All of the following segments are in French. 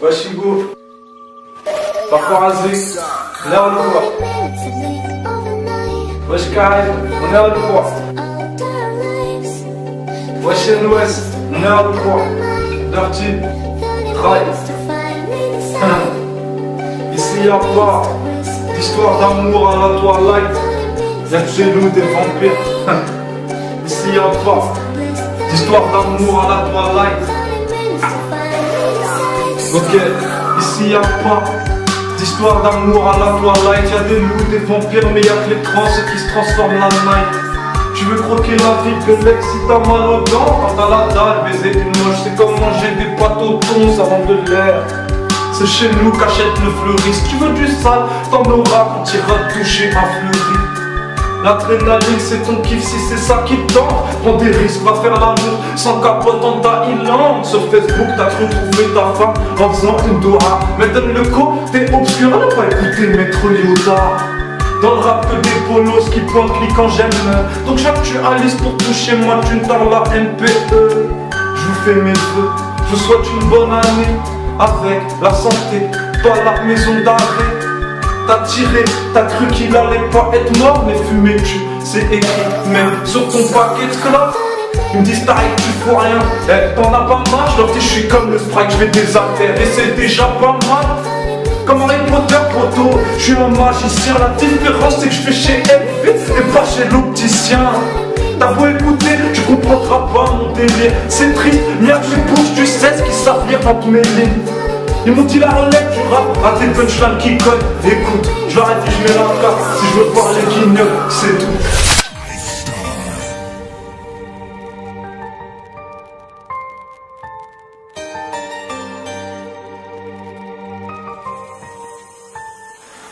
Washigo, Paparazzi, on est à l'endroit. Wesh Karim, on est à l'endroit. Wesh NOS, on est à l'endroit. Dirty, Rai. Ici y'a pas d'histoire d'amour à la Twilight. Y'a que chez nous des vampires. Ici y'a pas d'histoire d'amour à la Twilight. Ok, ici y'a pas d'histoire d'amour à la Twilight. Y'a des loups, des vampires, mais y'a que les trans qui se transforment la night. Tu veux croquer la vie de l'ex si t'as mal aux dents. Quand t'as la dalle, baiser une moche, c'est comme manger des pâtes au thon, ça rend de l'air. C'est chez nous qu'achète le fleuriste. Tu veux du sale, t'en auras quand t'iras toucher un fleuri. L'adrénaline c'est ton kiff si c'est ça qui te tente. Prends des risques, va faire l'amour sans capote en Thaïlande. Sur Facebook t'as cru trouver ta femme en faisant une doha. Mais donne le côté obscur, ne pas écouter Maître Léotard. Dans le rap que des polos qui pointent quand j'aime. Donc j'actualise pour toucher moi tu ne parles la MPE. Je vous fais mes vœux, je vous souhaite une bonne année. Avec la santé, pas la maison d'arrêt. T'as tiré, t'as cru qu'il allait pas être mort. Mais fumé tu, c'est écrit même sur ton paquet de clopes. Ils me disent t'arrêtes, tu fous rien. T'en as pas marre, je leur dis je suis comme le Sprite, je vais désaltérer, c'est déjà pas mal. Comme Harry Potter, poto, je suis un magicien. La différence c'est que je fais chez Elvis et pas chez l'opticien. T'as beau écouter, tu comprendras pas mon délire. C'est triste, merde je bouge, tu sais ce qui savent lire entre mes lignes. Ils m'ont dit la relève du rap, à tes punchlines qui collent. Écoute, je l'arrête et je mets la carte. Si je veux voir les guignols, c'est tout.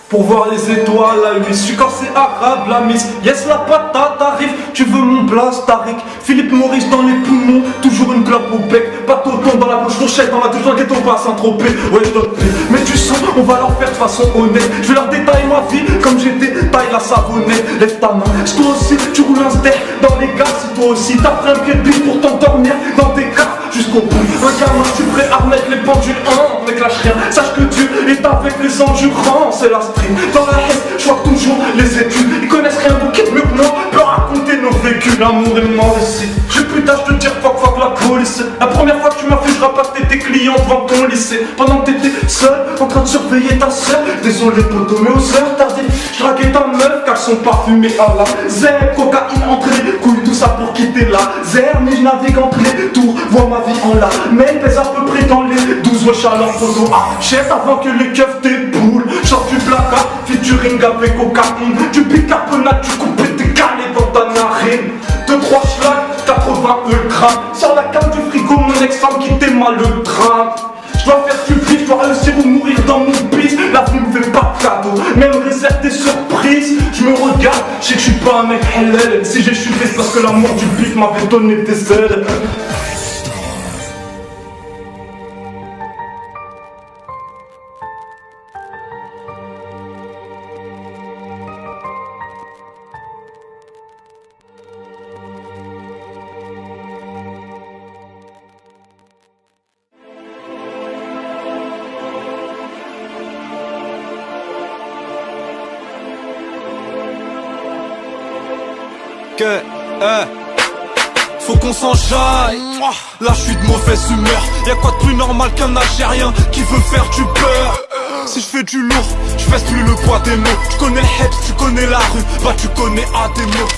Pour voir les étoiles à lui, je suis quand c'est arabe la mise. Yes la patate arrive, tu veux mon blast Tariq. Philippe Maurice dans les poumons, toujours une clope au bec. Pas d'autant dans la bouche, fourchette dans la douche, dans le ghetto pas à Saint-Tropez. Ouais je donne plus, mais tu sens, on va leur faire de façon honnête. Je vais leur détailler ma vie, comme j'ai détaillé la savonnette. Lève ta main, si toi aussi tu roules un steak dans les gars. Si toi aussi t'as pris un pied de bille pour t'endormir dans tes cartes jusqu'au bout. Un gamin, tu prêt à remettre les pendules, on ne lâche rien. Sache que Dieu est avec les endurants, c'est la street. Dans la haine, je vois toujours les études. Ils connaissent rien donc qui mieux que moi peut raconter nos vécus. L'amour est mort ici. J'ai plus d'âge de dire fuck la police. La première fois que tu m'as fait, je rapatais tes clients devant ton lycée. Pendant que t'étais seul, en train de surveiller ta soeur. Désolé poto, mais aux heures tardives, je draguais ta meuf car son parfumé à la zère. Cocaïne entre les couilles, tout ça pour quitter la zère. Mais je navigue entre les tours, vois ma vie en là. Mais elle pèse à peu près dans les 12 wesh alors photo. Achète avant que les keufs déboulent. Sors du placard, featuring avec cocaïne. Du bicarbonate, tu coupes tes calés dans ta narine. 2-3 schlags, 80 ultra. Sur la carte du frigo, mon ex-femme qui mal le train. Je dois faire stupide, je dois réussir ou mourir dans mon bis. La vie me fait pas de cadeau, même réserve des surprises. Je me regarde, je sais que je suis pas un mec halal. Si j'ai chuté c'est parce que l'amour du beat m'avait donné des ailes. Faut qu'on s'enjaille. Là je suis de mauvaise humeur. Y'a quoi de plus normal qu'un Algérien qui veut faire du peur. Si je fais du lourd, je pèse plus le poids des mots. Tu connais le head, tu connais la rue, bah tu connais des mots.